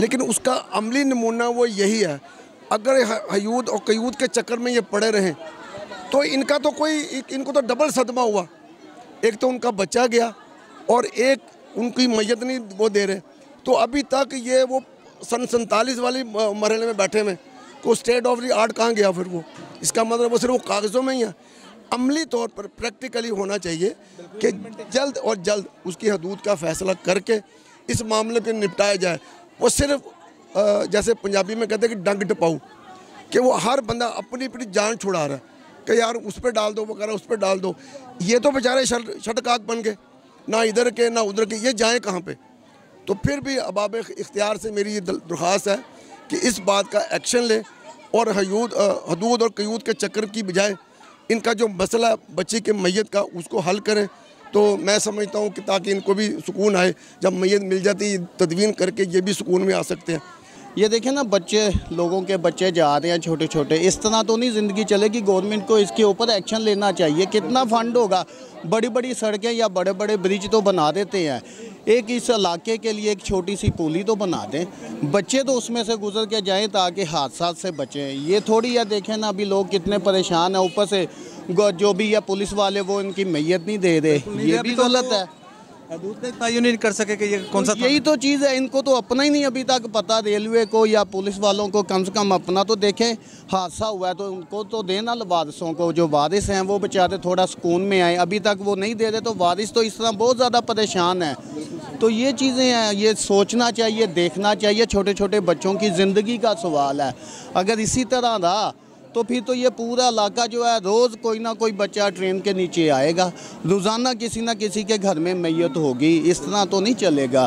लेकिन उसका अमली नमूना वो यही है। अगर हयूद और कयूद के चक्कर में ये पड़े रहें तो इनका तो कोई, इनको तो डबल सदमा हुआ। एक तो उनका बच्चा गया और एक उनकी मैयत नहीं वो दे रहे। तो अभी तक ये वो सन 47 वाली मरहले में बैठे में, तो स्टेट ऑफ द आर्ट कहाँ गया फिर वो? इसका मतलब वो सिर्फ वो कागज़ों में ही है। अमली तौर पर प्रैक्टिकली होना चाहिए कि जल्द और जल्द उसकी हदूद का फ़ैसला करके इस मामले को निपटाया जाए। वो सिर्फ जैसे पंजाबी में कहते हैं कि डंग टपाऊ, कि वो हर बंदा अपनी अपनी जान छुड़ा रहा है कि यार उस पर डाल दो, वो कह रहा है उस पर डाल दो। ये तो बेचारे शटकाक बन गए, ना इधर के ना उधर के, ये जाएँ कहाँ पे? तो फिर भी अबाब इख्तियार से मेरी ये दरख्वास्त है कि इस बात का एक्शन ले और हदूद और कयूद के चक्कर की बजाय इनका जो मसला बच्चे के मैयत का उसको हल करें। तो मैं समझता हूँ कि ताकि इनको भी सुकून आए, जब मैयत मिल जाती है तदवीन करके ये भी सुकून में आ सकते हैं। ये देखें ना, बच्चे, लोगों के बच्चे जा रहे हैं छोटे छोटे, इस तरह तो नहीं ज़िंदगी चलेगी। गवर्नमेंट को इसके ऊपर एक्शन लेना चाहिए। कितना फ़ंड होगा, बड़ी बड़ी सड़कें या बड़े बड़े ब्रिज तो बना देते हैं, एक इस इलाके के लिए एक छोटी सी पुली तो बना दें, बच्चे तो उसमें से गुजर के जाएं ताकि हादसा से बचें। ये थोड़ी है, देखें ना अभी लोग कितने परेशान हैं, ऊपर से जो भी है पुलिस वाले वो इनकी मैयत नहीं दे रहे, ये भी गलत है। हदूद ने तयन नहीं कर सके कि ये कौन सा, यही तो चीज़ है। इनको तो अपना ही नहीं अभी तक पता, रेलवे को या पुलिस वालों को कम से कम अपना तो देखें। हादसा हुआ है तो उनको तो देना, वारिसों को, जो वारिस हैं वो बेचारे थोड़ा सुकून में आए। अभी तक वो नहीं दे रहे तो वारिस तो इस तरह बहुत ज़्यादा परेशान है। तो ये चीज़ें हैं, ये सोचना चाहिए, देखना चाहिए। छोटे छोटे बच्चों की ज़िंदगी का सवाल है। अगर इसी तरह रहा तो फिर तो ये पूरा इलाका जो है, रोज़ कोई ना कोई बच्चा ट्रेन के नीचे आएगा, रोज़ाना किसी ना किसी के घर में मैयत होगी। इस तरह तो नहीं चलेगा।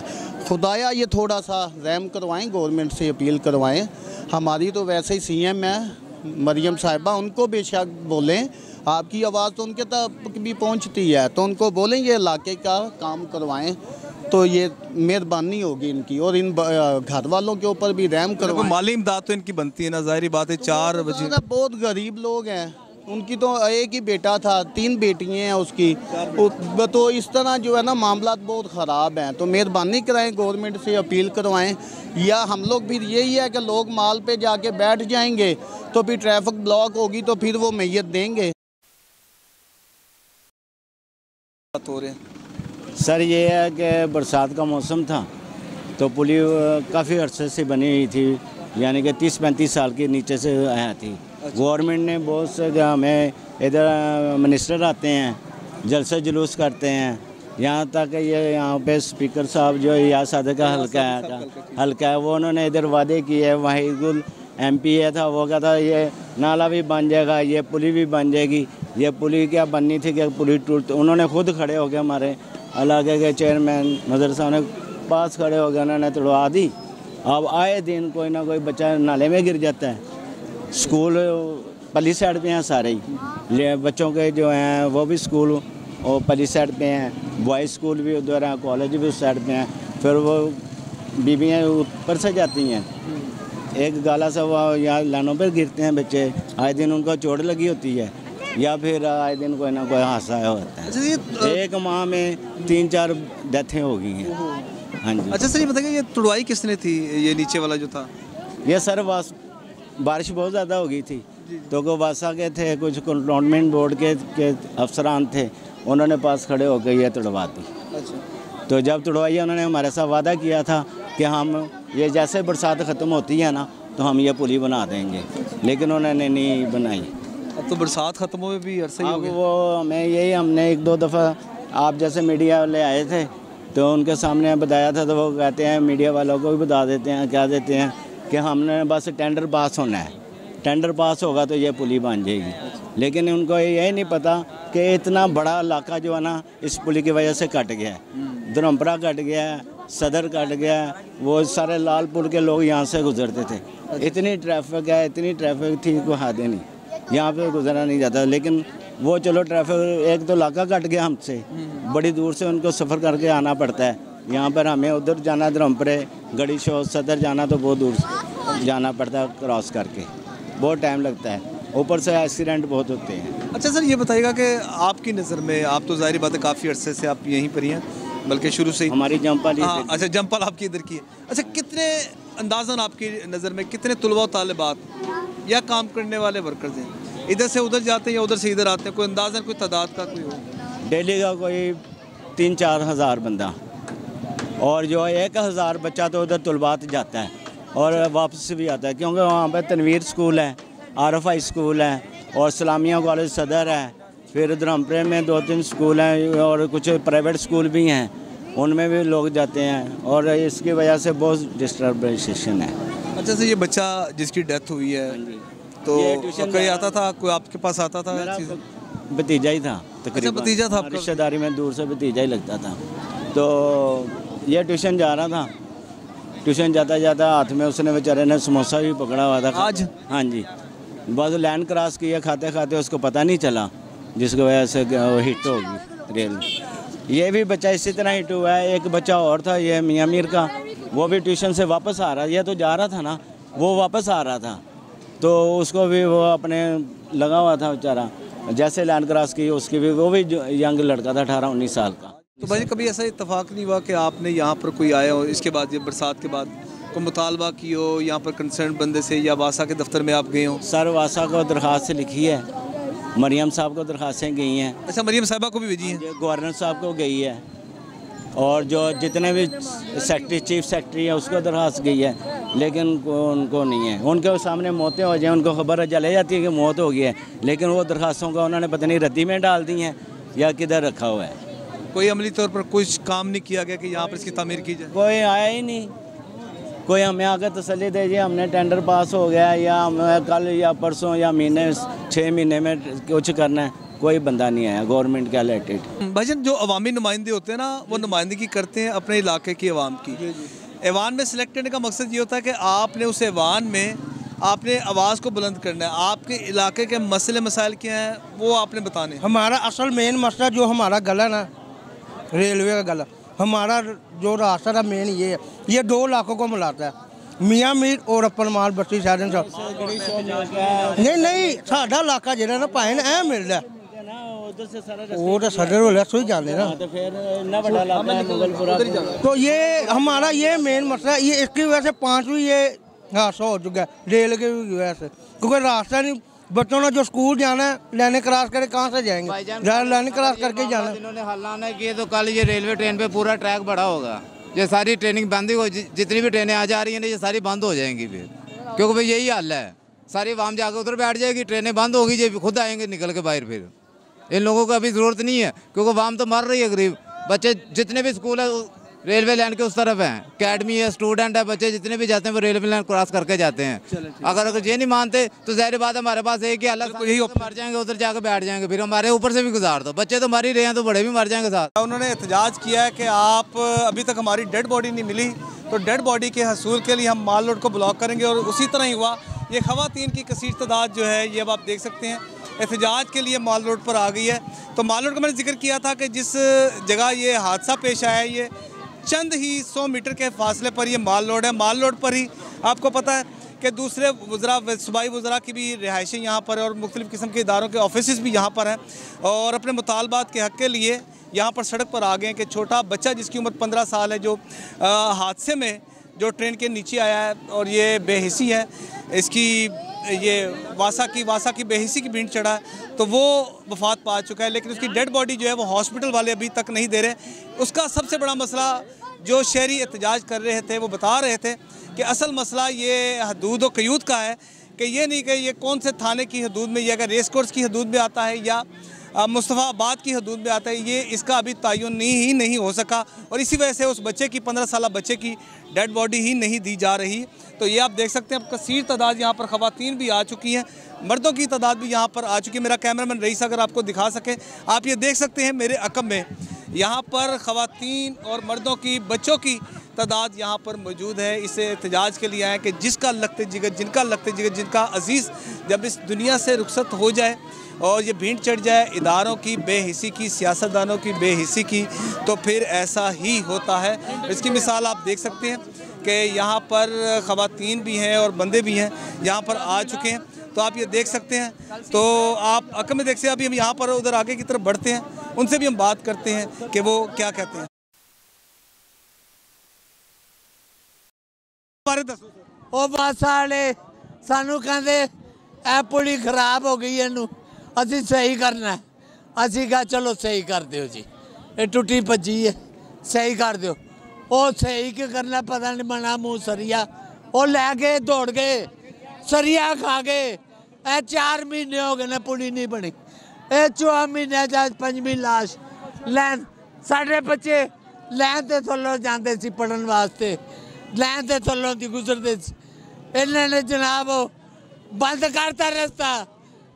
खुदाया ये थोड़ा सा रहम करवाएं, गवर्नमेंट से अपील करवाएं। हमारी तो वैसे ही CM है मरियम साहिबा, उनको बेशक बोलें, आपकी आवाज़ तो उनके तक भी पहुंचती है, तो उनको बोलें ये इलाके का काम करवाएं। तो ये मेहरबानी होगी इनकी, और इन घर वालों के ऊपर भी रहम करो। माली इमदाद तो इनकी बनती है ना, जाहिर बात है। 4 बजे बहुत गरीब लोग हैं, उनकी तो एक ही बेटा था, 3 बेटियां हैं उसकी, तो इस तरह जो है ना मामला बहुत ख़राब हैं। तो मेहरबानी कराएं, गवर्नमेंट से अपील करवाएं, या हम लोग भी यही है कि लोग माल पे जाके बैठ जाएंगे तो फिर ट्रैफिक ब्लॉक होगी तो फिर वो मैयत देंगे। हो रहे हैं सर ये है कि बरसात का मौसम था तो पुली काफ़ी अरसे से बनी हुई थी, यानी कि 30-35 साल के नीचे से आया थी। गवर्नमेंट ने बहुत से हमें इधर मिनिस्टर आते हैं, जलसे जुलूस करते हैं, यहाँ तक ये यहाँ पे स्पीकर साहब जो या सादे का हल्का है वो उन्होंने इधर वादे किए हैं। वहीदुल MP है था, वो कहता ये नाला भी बन जाएगा, ये पुली भी बन जाएगी। ये पुली क्या बननी थी कि पुली टूट, उन्होंने खुद खड़े हो गए, हमारे इलाके के चेयरमैन नज़र साहब ने पास खड़े हो गए, उन्होंने तोड़वा दी। अब आए दिन कोई ना कोई बच्चा नाले में गिर जाता है। स्कूल पली साइड पे हैं सारे ही, बच्चों के जो हैं वो भी स्कूल और पली साइड पे हैं, बॉयज़ स्कूल भी उधर हैं, कॉलेज भी उस साइड पे हैं। फिर वो बीबियाँ ऊपर से जाती हैं, एक गाला सा वो या लानों पर गिरते हैं बच्चे, आए दिन उनको चोट लगी होती है, या फिर आए दिन कोई ना कोई हादसा होता है। एक माह में 3-4 डेथें हो गई हैं। हाँ जी। अच्छा सर ये बताइए, ये तुड़वाई किसने थी, ये नीचे वाला जो था? ये सर बारिश बहुत ज़्यादा हो गई थी तो को वासा के थे, कुछ कंटोनमेंट बोर्ड के अफसरान थे, उन्होंने पास खड़े होकर ये तुड़वा दी। अच्छा। तो जब तुड़वाई उन्होंने हमारे साथ वादा किया था कि हम ये जैसे बरसात ख़त्म होती है ना तो हम ये पुली बना देंगे, लेकिन उन्होंने नहीं बनाई। अब तो बरसात ख़त्म हुए भी अरसे ही हो गए। वो हमें यही, हमने 1-2 दफ़ा आप जैसे मीडिया वाले आए थे तो उनके सामने बताया था, तो वो कहते हैं मीडिया वालों को भी बता देते हैं, क्या देते हैं कि हमने बस टेंडर पास होना है, टेंडर पास होगा तो ये पुली बन जाएगी। लेकिन उनको यही नहीं पता कि इतना बड़ा इलाका जो है ना इस पुली की वजह से कट गया है। धर्मपुरा कट गया है, सदर कट गया है, वो सारे लालपुर के लोग यहाँ से गुजरते थे। इतनी ट्रैफिक है, इतनी ट्रैफिक थी कोई हद नहीं, यहाँ पे गुजरा नहीं जाता। लेकिन वो चलो ट्रैफिक, एक तो इलाका कट गया हमसे, बड़ी दूर से उनको सफ़र करके आना पड़ता है। यहाँ पर हमें उधर जाना धर्मपुरे गड़ी शो सदर जाना तो बहुत दूर से जाना पड़ता है, क्रॉस करके बहुत टाइम लगता है, ऊपर से एक्सीडेंट बहुत होते हैं। अच्छा सर ये बताइएगा कि आपकी नज़र में, आप तो ज़ाहिर बात है काफ़ी अरसे से आप यहीं पर ही हैं, बल्कि शुरू से ही हमारी जंपाल। हाँ अच्छा, जंपाल आपकी इधर की है। अच्छा कितने अंदाज़न आपकी नज़र में कितने तुलबा तालिबात या काम करने वाले वर्कर्स हैं, इधर से उधर जाते हैं या उधर से इधर आते हैं, कोई अंदाज़न कोई तादाद का कोई हो? डेली का कोई 3-4 हज़ार बंदा, और जो 1,000 बच्चा तो उधर तुलबात जाता है और वापस भी आता है, क्योंकि वहाँ पर तनवीर स्कूल है, RFI स्कूल है और सलामिया कॉलेज सदर है, फिर धर्मपुरे में 2-3 स्कूल हैं और कुछ प्राइवेट स्कूल भी हैं, उनमें भी लोग जाते हैं और इसकी वजह से बहुत डिस्टर्बेशन है। अच्छा सर ये बच्चा जिसकी डेथ हुई है तो कोई आता था, कोई आपके पास आता था? भतीजा ही था तकरीबन। अच्छा भतीजा था आपका? रिश्तेदारी में दूर से भतीजा ही लगता था। तो ये ट्यूशन जा रहा था, ट्यूशन जाता जाता हाथ में उसने बेचारे ने समोसा भी पकड़ा हुआ था आज। हाँ जी, बस लाइन क्रॉस किया, खाते खाते उसको पता नहीं चला, जिसकी वजह से हिट होगी रेल। ये भी बच्चा इसी तरह हिट हुआ है। एक बच्चा और था ये मियाँ मीर का, वो भी ट्यूशन से वापस आ रहा, ये तो जा रहा था ना, वो वापस आ रहा था तो उसको भी वो अपने लगा हुआ था बेचारा, जैसे लाइन क्रॉस की उसकी भी, वो भी यंग लड़का था 18-19 साल का। तो भाई कभी ऐसा इत्तेफाक नहीं हुआ कि आपने यहाँ पर कोई आया हो, इसके बाद ये बरसात के बाद कोई मुतालबा की हो यहाँ पर कंसर्न बंदे से, या वासा के दफ्तर में आप गए हो? सर वासा को दरख्वास्त लिखी है, मरियम साहब को दरख्वास्तें गई हैं। अच्छा मरियम साहिबा को भी भेजी हैं? गवर्नर साहब को गई है, और जो जितने भी सेक्रेटरी चीफ सेक्रेटरी है उसको दरख्वास्त गई है, लेकिन उनको नहीं है। उनके सामने मौतें हो जाए, उनको खबर चले जाती है कि मौत हो गई है, लेकिन वो दरख्वास्तों का उन्होंने पता नहीं रद्दी में डाल दी हैं या किधर रखा हुआ है। कोई अमली तौर पर कुछ काम नहीं किया गया कि यहाँ पर इसकी तामीर की जाए? कोई आया ही नहीं, कोई हमें आकर तसल्ली दे जी हमने टेंडर पास हो गया या हमें कल या परसों या महीने 6 महीने में कुछ करना है, कोई बंदा नहीं आया गवर्नमेंट के रिलेटेड। भाईजान जो अवामी नुमाइंदे होते हैं ना, वो नुमाइंदगी करते हैं अपने इलाके की आवाम की। ऐवान में सिलेक्ट करने का मकसद ये होता है कि आपने उस ऐवान में आपने आवाज़ को बुलंद करना है, आपके इलाके के मसले मसाइल क्या हैं वो आपने बताने। हमारा असल मेन मसला जो हमारा गला ना, रेलवे का गला, हमारा जो रास्ता था मेन ये है, ये 2 इलाकों को मिलाता है, मियाँ मीर और अपन माल बस्ती शहर नहीं साडा इलाका जो ना भाई ऐ मिलता वो तो सदर वाले सो ही जाने ना, तो ये हमारा ये मेन मसला है। ये इसकी वजह से 5वीं ये हादसा हो चुका है रेल की वजह से, क्योंकि रास्ता नहीं, बच्चों ने जो स्कूल जाना है लाइन क्रॉस करके कहाँ से जाएंगे, लाइन क्रॉस करके जाना है। इन्होंने हल्ला किए तो कल ये रेलवे ट्रेन पे पूरा ट्रैक बड़ा होगा, ये सारी ट्रेनिंग बंद ही हो, जितनी भी ट्रेनें आ जा रही हैं ये सारी बंद हो जाएंगी फिर, क्योंकि भाई यही हाल है, सारी वाम जाकर उधर बैठ जाएगी, ट्रेनें बंद होगी, ये खुद आएंगे निकल के बाहर। फिर इन लोगों को अभी ज़रूरत नहीं है, क्योंकि वाम तो मर रही है, गरीब बच्चे जितने भी स्कूल है रेलवे लाइन के उस तरफ हैं, अकेडमी है, स्टूडेंट है, बच्चे जितने भी जाते हैं वो रेलवे लाइन क्रॉस करके जाते हैं। अगर ये नहीं मानते तो ज़ाहिर बात है हमारे पास एक ही हालत, मर जाएंगे, उधर जाकर बैठ जाएंगे, फिर हमारे ऊपर से भी गुजार दो, बच्चे तो मर ही रहे हैं तो बड़े भी मर जाएंगे साथ। उन्होंने एहतजाज किया है कि आप अभी तक हमारी डेड बॉडी नहीं मिली, तो डेड बॉडी के हसूल के लिए हम माल रोड को ब्लॉक करेंगे। और उसी तरह ही हुआ, ये ख़वातीन की कसीर तादाद जो है ये अब आप देख सकते हैं एहतजाज के लिए माल रोड पर आ गई है। तो माल रोड का मैंने जिक्र किया था कि जिस जगह ये हादसा पेश आया ये चंद ही 100 मीटर के फासले पर ये माल रोड है। माल रोड पर ही आपको पता है कि दूसरे वज़रा सूबाई वज़रा की भी रिहाइशें यहाँ पर है और मुख्तलिफ़ किस्म के इदारों के ऑफिस भी यहाँ पर हैं, और अपने मुतालबात के हक़ के लिए यहाँ पर सड़क पर आ गए हैं कि छोटा बच्चा जिसकी उम्र 15 साल है, जो हादसे में जो ट्रेन के नीचे आया है और ये बेहिसी है, इसकी ये वासा की बेहिसी की भीड़ चढ़ा है, तो वो वफ़ात पा चुका है, लेकिन उसकी डेड बॉडी जो है वो हॉस्पिटल वाले अभी तक नहीं दे रहे। उसका सबसे बड़ा मसला जो शहरी एहतजाज कर रहे थे वो बता रहे थे कि असल मसला ये हदूद व क़यूद का है, कि ये नहीं कि ये कौन से थाने की हदूद में, या अगर रेस कोर्स की हदूद में आता है या मुस्तफ़ाबाद की हदूद में आता है, ये इसका अभी तयन ही नहीं हो सका, और इसी वजह से उस बच्चे की 15 साल बच्चे की डेड बॉडी ही नहीं दी जा रही। तो ये आप देख सकते हैं, अब कसीर तादाद यहाँ पर ख़वातीन भी आ चुकी हैं, मर्दों की तादाद भी यहाँ पर आ चुकी है। मेरा कैमरामैन रईस अगर आपको दिखा सके, आप ये देख सकते हैं मेरे अकब में यहाँ पर ख़वातीन और मर्दों की, बच्चों की तादाद यहाँ पर मौजूद है। इस एहतजाज के लिए आए कि जिनका लगते जिगर जिनका अजीज़ जब इस दुनिया से रुखसत हो जाए और ये भीड़ चढ़ जाए इदारों की बेहिसी की, सियासतदानों की बेहिसी की, तो फिर ऐसा ही होता है। इसकी मिसाल आप देख सकते हैं कि यहाँ पर ख़वातीन भी हैं और बंदे भी हैं, यहाँ पर आ चुके हैं, तो आप ये देख सकते हैं। तो आप अकल में देख सकते हैं। अभी हम यहाँ पर उधर आगे की तरफ बढ़ते हैं, उनसे भी हम बात करते हैं कि वो क्या कहते हैं। ਉਹ ਬੱਸ ਵਾਲੇ ਸਾਨੂੰ ਕਹਿੰਦੇ ਇਹ ਪੁਲੀ ਖਰਾਬ ਹੋ ਗਈ, ਇਹਨੂੰ ਅਸੀਂ ਸਹੀ ਕਰਨਾ। ਅਸੀਂ ਕਿਹਾ ਚਲੋ ਸਹੀ ਕਰ ਦਿਓ ਜੀ, ਇਹ ਟੁੱਟੀ ਭੱਜੀ ਹੈ, ਸਹੀ ਕਰ ਦਿਓ। ਉਹ ਸਹੀ ਕੀ ਕਰਨਾ ਪਤਾ ਨਹੀਂ, ਬਣਾ ਮੂੰਹ ਸਰੀਆ ਉਹ ਲੈ ਕੇ ਦੌੜ ਗਏ, ਸਰੀਆ ਖਾ ਗਏ। ਇਹ 4 ਮਹੀਨੇ ਹੋ ਗਏ ਨੇ ਪੁਲੀ ਨਹੀਂ ਬਣੀ, ਇਹ 4 ਮਹੀਨੇ ਚ 5ਵੀਂ ਲਾਸ਼ ਲੈਣ। ਸਾਡੇ ਬੱਚੇ ਲੈਣ ਤੇ ਥੱਲੋਂ ਜਾਂਦੇ ਸੀ ਪੜ੍ਹਨ ਵਾਸਤੇ, लैन के थलों की गुजरते, इन्होंने जनाब बंद करता रस्ता,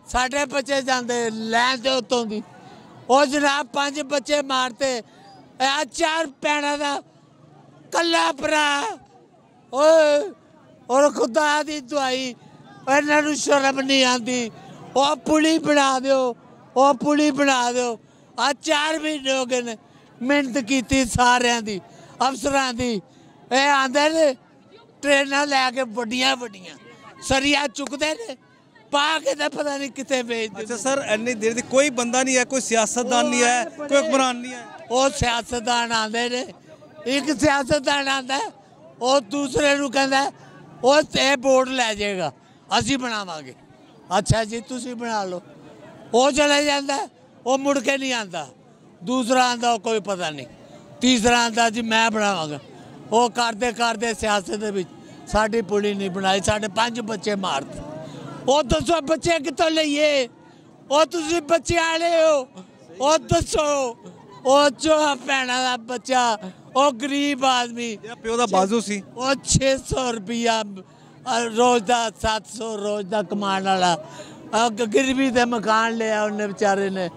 साढ़े बच्चे जाते लैन के उत्तों की, वो जनाब 5 बच्चे मारते, 4 भैनों का कला भरा और खुदा की दुआई इन्हों शर्म नहीं आती। वह पुली बना दो, वह पुली बना दो। 4 महीने हो गए मेहनत की सारिया की, अफसर की। ਇਹ ਆਂਦੇ ਨੇ ਟ੍ਰੇਨਾਂ ਲੈ ਕੇ ਵੱਡੀਆਂ ਸਰੀਆ ਚੁੱਕਦੇ ਨੇ, ਪਾ ਕੇ ਤਾਂ ਪਤਾ ਨਹੀਂ ਕਿੱਥੇ ਵੇਚਦੇ। ਅੱਛਾ ਸਰ, ਇੰਨੀ ਦੇਰ ਦੀ ਕੋਈ ਬੰਦਾ ਨਹੀਂ ਹੈ, ਕੋਈ ਸਿਆਸਤਦਾਨ ਨਹੀਂ ਹੈ, ਕੋਈ ਹੁਕਮਰਾਨ ਨਹੀਂ ਹੈ। ਉਹ ਸਿਆਸਤਦਾਨ ਆਂਦੇ ਨੇ, ਇੱਕ ਸਿਆਸਤਦਾਨ ਆਂਦਾ, ਉਹ ਦੂਸਰੇ ਨੂੰ ਕਹਿੰਦਾ ਉਹ ਤੇ ਬੋਰਡ ਲੈ ਜਾਏਗਾ, ਅਸੀਂ ਬਣਾਵਾਂਗੇ। ਅੱਛਾ ਜੀ ਤੁਸੀਂ ਬਣਾ ਲਓ। ਉਹ ਚਲੇ ਜਾਂਦਾ, ਉਹ ਮੁੜ ਕੇ ਨਹੀਂ ਆਂਦਾ। ਦੂਸਰਾ ਆਂਦਾ, ਕੋਈ ਪਤਾ ਨਹੀਂ। ਤੀਸਰਾ ਆਂਦਾ ਜੀ ਮੈਂ ਬਣਾਵਾਂਗਾ। वो करते करते सियासत साड़ी पुली नहीं बनाई, साढ़े 5 बच्चे मारते। वो दसो बच्चे कितों लिए, वो तुम बच्चे वाले हो, वो दसो। वो जो भैन का बच्चा, वो गरीब आदमी, प्यो दा बाजू सी, वो 600 रुपया रोज़ का, 700 रोज़ का कमान वाला, गरीबी ते मकान लिया उन्हें बेचारे ने।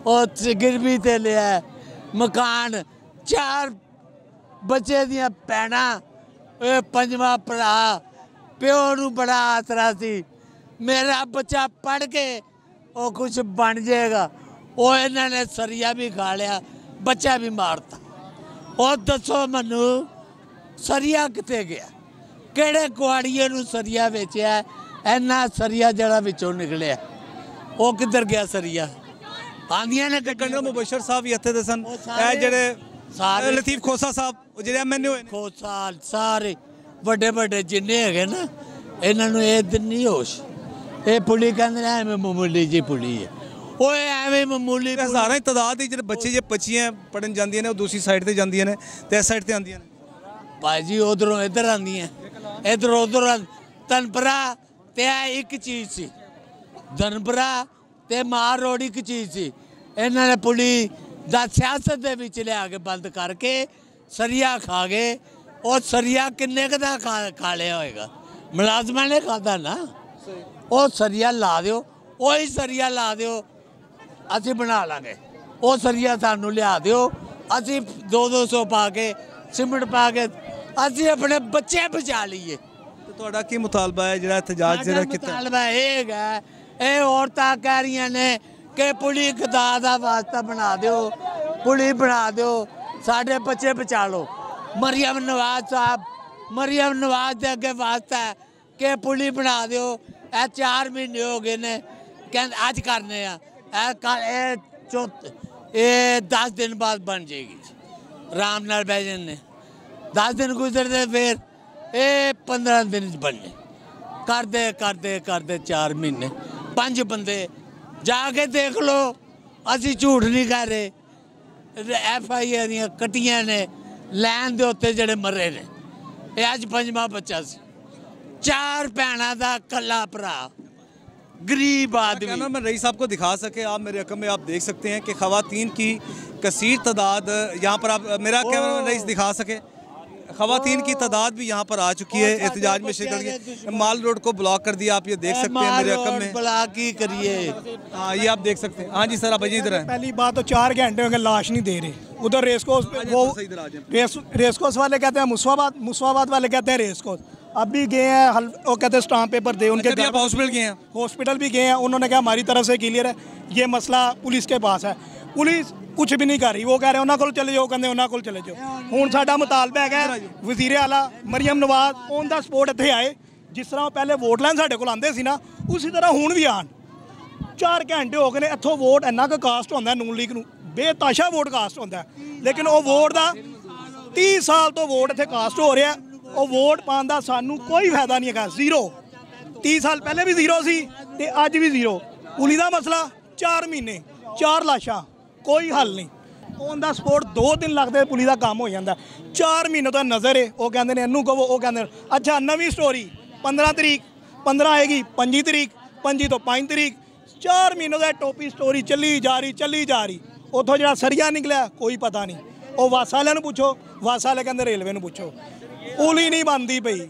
वो गरीबी ते लिया मकान, 4 बच्चे दियां भैन, 5वां भरा, प्यो नूं बड़ा आसरा सी मेरा बच्चा पढ़ के वो कुछ बन जाएगा। वो इन्होंने सरिया भी खा लिया, बच्चा भी मारता। और दसो मैनू सरिया कितने गया, किहड़े कुआड़िए नूं सरिया वेचिया, इन्ना सरिया जड़ा विचों निकलिया, वो किधर गया सरिया? आंदियां ने कर्नल मुबशर साहब इत्थे दे सन, जेहड़े सारे लतीफ खोसा साहब जेहड़े एमएनए होए खोसा सारे बड़े बड़े जिन्ने है ना, इन्हां नूं इह दिन नहीं होश। ये पुली कहंदे ने एवें मामूली जी पुली है, ओए एवें मामूली हज़ारां तादाद ही जेहड़े बच्चे जे बच्चियां पढ़न जांदियां ने, दूसरी साइड ते जांदियां ने ते इस साइड ते आंदियां ने भाई जी, उधरों इधर आंदियां, इधर उधर। तनपरा ते एक चीज़ सी, धनपरा ते मार रोड एक चीज़ सी। इन्हां ने पुली दा सियासत दे विच लिया के बंद करके सरिया खा गए। और सरिया किन्ने क दा खा लिया होएगा? मुलाजमां ने खादा ना। वो सरिया ला दिओ, वही सरिया ला दिओ, असी बना लांगे। वो सरिया सानू लिया दिओ, असी 200 पा के सीमेंट पा के असी अपने बच्चे बचा लीए। तो तुहाडा की मुतालबा है जिहड़ा एहतजाज जिहड़ा कीता? मुतालबा ये है, ये औरतां कह रही ने कि पुली खुदा दा वास्ता बना दिओ, पुली बना दिओ, साडे बच्चे बचा लो। मरियम नवाज साहब, मरियम नवाज दे अगे वास्ता है कि पुली बना दिओ। 4 महीने हो गए ने, कहते अज करने ये 10 दिन बाद बन जाएगी। राम नाल बैजन ने 10 दिन गुजरते, फिर ये 15 दिन बनने, करते करते करते 4 महीने, 5 बंदे जाके देख लो। असी झूठ नहीं कह रहे, FIR दियां कट्टियां ने लैन दे उत्ते जेड़े मरे ने। ये अज 5वां बच्चा सी, 4 भैणां दा कल्ला भरा, गरीब आदमी। मैं रईस साहब को दिखा सके, आप मेरे रकम में आप देख सकते हैं कि खवातीन की कसीर तादाद यहाँ पर, आप मेरा कैमरा रईस दिखा सके, खवातीन की तादाद भी यहाँ पर आ चुकी है एहतजाज में शिरकत की। माल रोड को ब्लॉक कर दिया, आप ये देख सकते हैं मेरे रकम में। ब्लॉक ही करिए, हाँ ये आप देख सकते हैं। हाँ जी सर, आप इधर है। पहली बात तो 4 घंटे हो गए लाश नहीं दे रहे। उधर रेसकोर्स, वो रेसकोर्स वाले कहते हैं मुसवाबाद, मुसवाबाद वाले कहते हैं रेसकोर्स। अभी गए हैं, वो कहते हैं स्टाम्प पेपर दे, उनके हॉस्पिटल गए हैं, हॉस्पिटल भी गए हैं। उन्होंने कहा हमारी तरफ से क्लियर है, ये मसला पुलिस के पास है। पुलिस कुछ भी नहीं कर रही, वो कह रहे उन्होंने को चले जाओ, कहते उन्होंने को चले जाओ। हुण साडा मुतालबा है वज़ीर आला Maryam Nawaz on the spot इत्थे आए, जिस तरह पहले वोट लैन साडे कोल आंदे सी ना, उसी तरह हुण भी आन। 4 घंटे हो गए ने, इत्थों वोट इन्ना क कास्ट होंदा नून लीग नूं, बेताशा वोट कास्ट होंदा है, लेकिन वो वोट दा 30 साल तो वोट इत्थे कास्ट हो रहा है। वो वोट पाने का सानू कोई फायदा नहीं है, 0। 30 साल पहले भी 0 सी ते अज भी 0। पुली का मसला 4 महीने, 4 लाशां, कोई हल नहीं। ऑन द स्पॉट 2 दिन लगते पुली का काम हो जाता। 4 महीने तो नज़र है, वो कहते हैं इनू कहो, वो कहते हैं अच्छा नवी स्टोरी 15 तरीक, 15 आएगी 25 तरीक, 25 तो 5 तरीक, 4 महीनों का टोपी स्टोरी चली जा रही। उतों जो सरिया निकलिया कोई पता नहीं। वो वासा वाले पूछो, वासा वाले कहते रेलवे में पूछो, पुली नहीं बनती पई।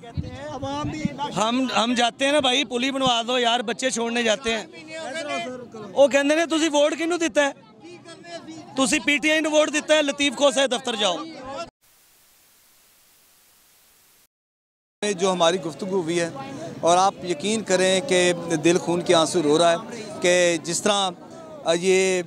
हम जाते हैं ना भाई, पुली बनवा दो यार, बच्चे छोड़ने जाते हैं। वो कहते हैं तुसी वोट किनू दिता है, तुसी PTI ने वोट दिता है, लतीफ खोसा दफ्तर जाओ। जो हमारी गुफ्तगू हुई है, और आप यकीन करें कि दिल खून के आंसू रो रहा है कि जिस तरह ये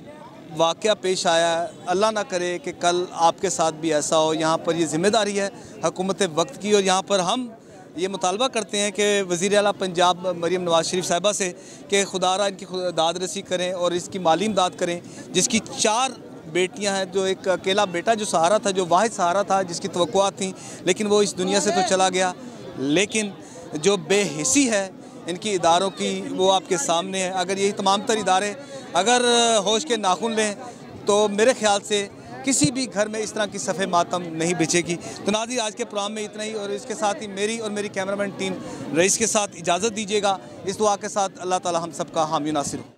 वाक़या पेश आया, अल्लाह ना करे कि कल आपके साथ भी ऐसा हो। यहाँ पर ये ज़िम्मेदारी है हुकूमत वक्त की, और यहाँ पर हम ये मुतालबा करते हैं कि वज़ीर आला पंजाब मरियम नवाज शरीफ साहिबा से कि खुदारा इनकी दाद रसी करें और इसकी माली इमदाद करें, जिसकी 4 बेटियां हैं, जो एक अकेला बेटा जो सहारा था, जो वाहिद सहारा था, जिसकी तवक्कुआत थी, लेकिन वो इस दुनिया से तो चला गया। लेकिन जो बेहिसी है इनकी इदारों की, वो आपके सामने है। अगर यही तमाम तर इदारे अगर होश के नाखून लें तो मेरे ख्याल से किसी भी घर में इस तरह की सफ़े मातम नहीं बिछेगी। तो नाज़रीन, आज के प्रोग्राम में इतना ही, और इसके साथ ही मेरी और मेरी कैमरामैन टीम रईस के साथ इजाज़त दीजिएगा, इस दुआ के साथ अल्लाह ताला हम सबका हामी नासिर हो।